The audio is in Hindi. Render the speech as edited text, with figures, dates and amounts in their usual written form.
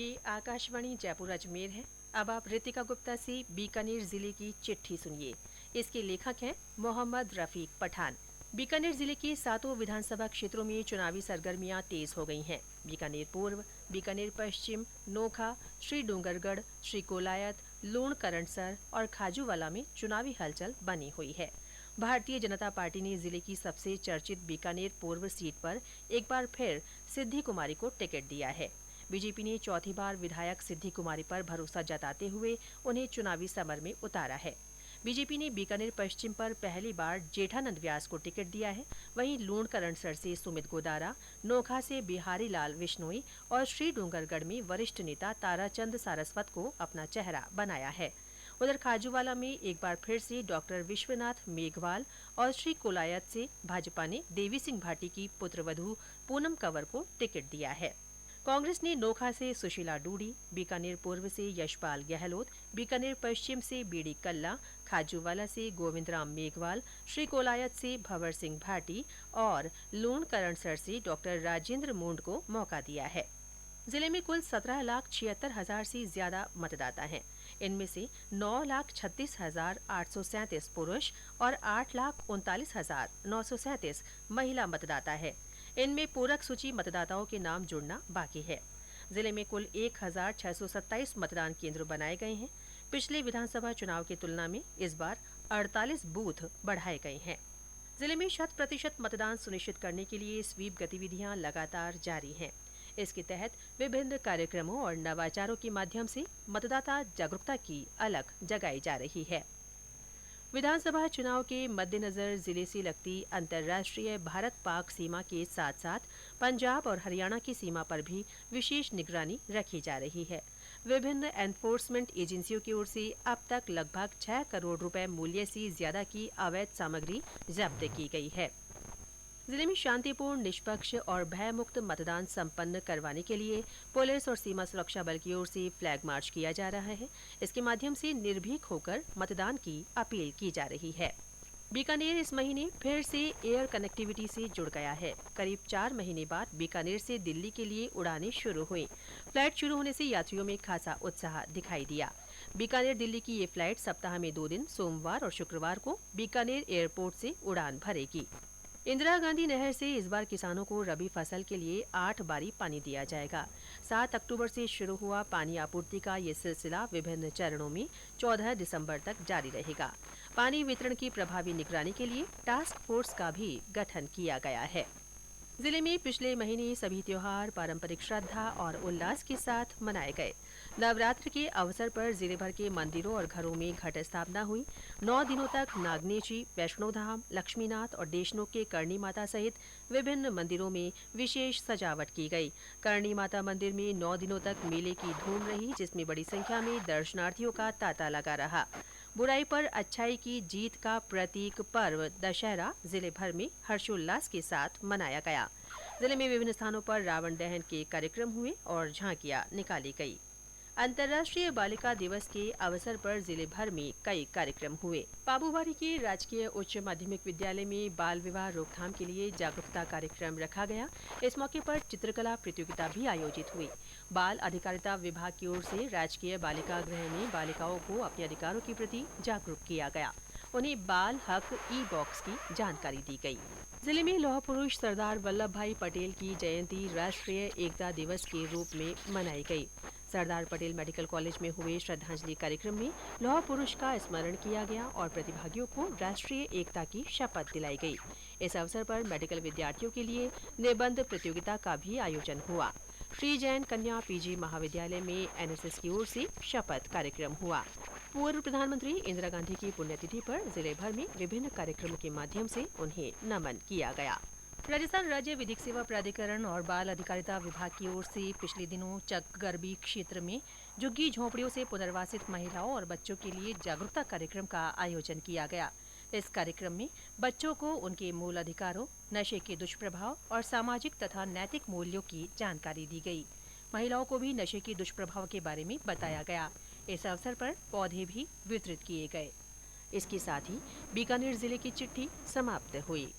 ये आकाशवाणी जयपुर अजमेर है। अब आप रितिका गुप्ता से बीकानेर जिले की चिट्ठी सुनिए। इसके लेखक हैं मोहम्मद रफीक पठान। बीकानेर जिले के सातों विधानसभा क्षेत्रों में चुनावी सरगर्मियां तेज हो गई हैं। बीकानेर पूर्व, बीकानेर पश्चिम, नोखा, श्री डूंगरगढ़, श्री कोलायत, लूण करणसर और खाजूवाला में चुनावी हलचल बनी हुई है। भारतीय जनता पार्टी ने जिले की सबसे चर्चित बीकानेर पूर्व सीट पर एक बार फिर सिद्धि कुमारी को टिकट दिया है। बीजेपी ने चौथी बार विधायक सिद्धि कुमारी पर भरोसा जताते हुए उन्हें चुनावी समर में उतारा है। बीजेपी ने बीकानेर पश्चिम पर पहली बार जेठानंद व्यास को टिकट दिया है। वहीं लूण करणसर से सुमित गोदारा, नोखा से बिहारी लाल विश्नोई और श्री डूंगरगढ़ में वरिष्ठ नेता ताराचंद सारस्वत को अपना चेहरा बनाया है। उधर खाजूवाला में एक बार फिर से डॉक्टर विश्वनाथ मेघवाल और श्री कोलायत से भाजपा ने देवी सिंह भाटी की पुत्रवधू पूनम कंवर को टिकट दिया है। कांग्रेस ने नोखा से सुशीला डूडी, बीकानेर पूर्व से यशपाल गहलोत, बीकानेर पश्चिम से बीडी कल्ला, खाजूवाला से गोविंदराम मेघवाल, श्री कोलायत से भंवर सिंह भाटी और लूण करणसर से डॉक्टर राजेंद्र मूंड को मौका दिया है। जिले में कुल 17,76,000 से ज्यादा मतदाता हैं। इनमें से 9,36,837 पुरुष और 8,39,937 महिला मतदाता है। इनमें पूरक सूची मतदाताओं के नाम जुड़ना बाकी है। जिले में कुल 1,627 मतदान केंद्र बनाए गए हैं। पिछले विधानसभा चुनाव की तुलना में इस बार 48 बूथ बढ़ाए गए हैं। जिले में 100% मतदान सुनिश्चित करने के लिए स्वीप गतिविधियां लगातार जारी हैं। इसके तहत विभिन्न कार्यक्रमों और नवाचारों के माध्यम से मतदाता जागरूकता की अलख जगाई जा रही है। विधानसभा चुनाव के मद्देनजर जिले से लगती अंतर्राष्ट्रीय भारत पाक सीमा के साथ साथ पंजाब और हरियाणा की सीमा पर भी विशेष निगरानी रखी जा रही है। विभिन्न एनफोर्समेंट एजेंसियों की ओर से अब तक लगभग 6 करोड़ रुपए मूल्य से ज्यादा की अवैध सामग्री जब्त की गई है। जिले में शांतिपूर्ण, निष्पक्ष और भयमुक्त मतदान संपन्न करवाने के लिए पुलिस और सीमा सुरक्षा बल की ओर से फ्लैग मार्च किया जा रहा है। इसके माध्यम से निर्भीक होकर मतदान की अपील की जा रही है। बीकानेर इस महीने फिर से एयर कनेक्टिविटी से जुड़ गया है। करीब 4 महीने बाद बीकानेर से दिल्ली के लिए उड़ानें शुरू हुई। फ्लाइट शुरू होने से यात्रियों में खासा उत्साह दिखाई दिया। बीकानेर दिल्ली की ये फ्लाइट सप्ताह में 2 दिन सोमवार और शुक्रवार को बीकानेर एयरपोर्ट से उड़ान भरेगी। इंदिरा गांधी नहर से इस बार किसानों को रबी फसल के लिए 8 बारी पानी दिया जाएगा। 7 अक्टूबर से शुरू हुआ पानी आपूर्ति का ये सिलसिला विभिन्न चरणों में 14 दिसंबर तक जारी रहेगा। पानी वितरण की प्रभावी निगरानी के लिए टास्क फोर्स का भी गठन किया गया है। जिले में पिछले महीने सभी त्योहार पारंपरिक श्रद्धा और उल्लास के साथ मनाए गए। नवरात्र के अवसर पर जिले भर के मंदिरों और घरों में घट स्थापना हुई। 9 दिनों तक नागनेची, वैष्णोधाम, लक्ष्मीनाथ और देशनोक के करणी माता सहित विभिन्न मंदिरों में विशेष सजावट की गई। करणी माता मंदिर में 9 दिनों तक मेले की धूम रही, जिसमें बड़ी संख्या में दर्शनार्थियों का तांता लगा रहा। बुराई पर अच्छाई की जीत का प्रतीक पर्व दशहरा जिले भर में हर्षोल्लास के साथ मनाया गया। जिले में विभिन्न स्थानों पर रावण दहन के कार्यक्रम हुए और झांकियां निकाली गई। अंतर्राष्ट्रीय बालिका दिवस के अवसर पर जिले भर में कई कार्यक्रम हुए। पाबूबारी के राजकीय उच्च माध्यमिक विद्यालय में बाल विवाह रोकथाम के लिए जागरूकता कार्यक्रम रखा गया। इस मौके पर चित्रकला प्रतियोगिता भी आयोजित हुई। बाल अधिकारिता विभाग की ओर से राजकीय बालिका गृह में बालिकाओं को अपने अधिकारों के प्रति जागरूक किया गया। उन्हें बाल हक ई-बॉक्स की जानकारी दी गई। जिले में लौह पुरुष सरदार वल्लभ भाई पटेल की जयंती राष्ट्रीय एकता दिवस के रूप में मनाई गई। सरदार पटेल मेडिकल कॉलेज में हुए श्रद्धांजलि कार्यक्रम में लौह पुरुष का स्मरण किया गया और प्रतिभागियों को राष्ट्रीय एकता की शपथ दिलाई गई। इस अवसर पर मेडिकल विद्यार्थियों के लिए निबंध प्रतियोगिता का भी आयोजन हुआ। श्री जैन कन्या पीजी महाविद्यालय में एनएसएस की ओर से शपथ कार्यक्रम हुआ। पूर्व प्रधानमंत्री इंदिरा गांधी की पुण्यतिथि पर जिले भर में विभिन्न कार्यक्रमों के माध्यम से उन्हें नमन किया गया। राजस्थान राज्य विधिक सेवा प्राधिकरण और बाल अधिकारिता विभाग की ओर से पिछले दिनों चकगरबी क्षेत्र में झुग्गी झोंपड़ियों से पुनर्वासित महिलाओं और बच्चों के लिए जागरूकता कार्यक्रम का आयोजन किया गया। इस कार्यक्रम में बच्चों को उनके मूल अधिकारों, नशे के दुष्प्रभाव और सामाजिक तथा नैतिक मूल्यों की जानकारी दी गई। महिलाओं को भी नशे के दुष्प्रभाव के बारे में बताया गया। इस अवसर पर पौधे भी वितरित किए गए। इसके साथ ही बीकानेर जिले की चिट्ठी समाप्त हुई।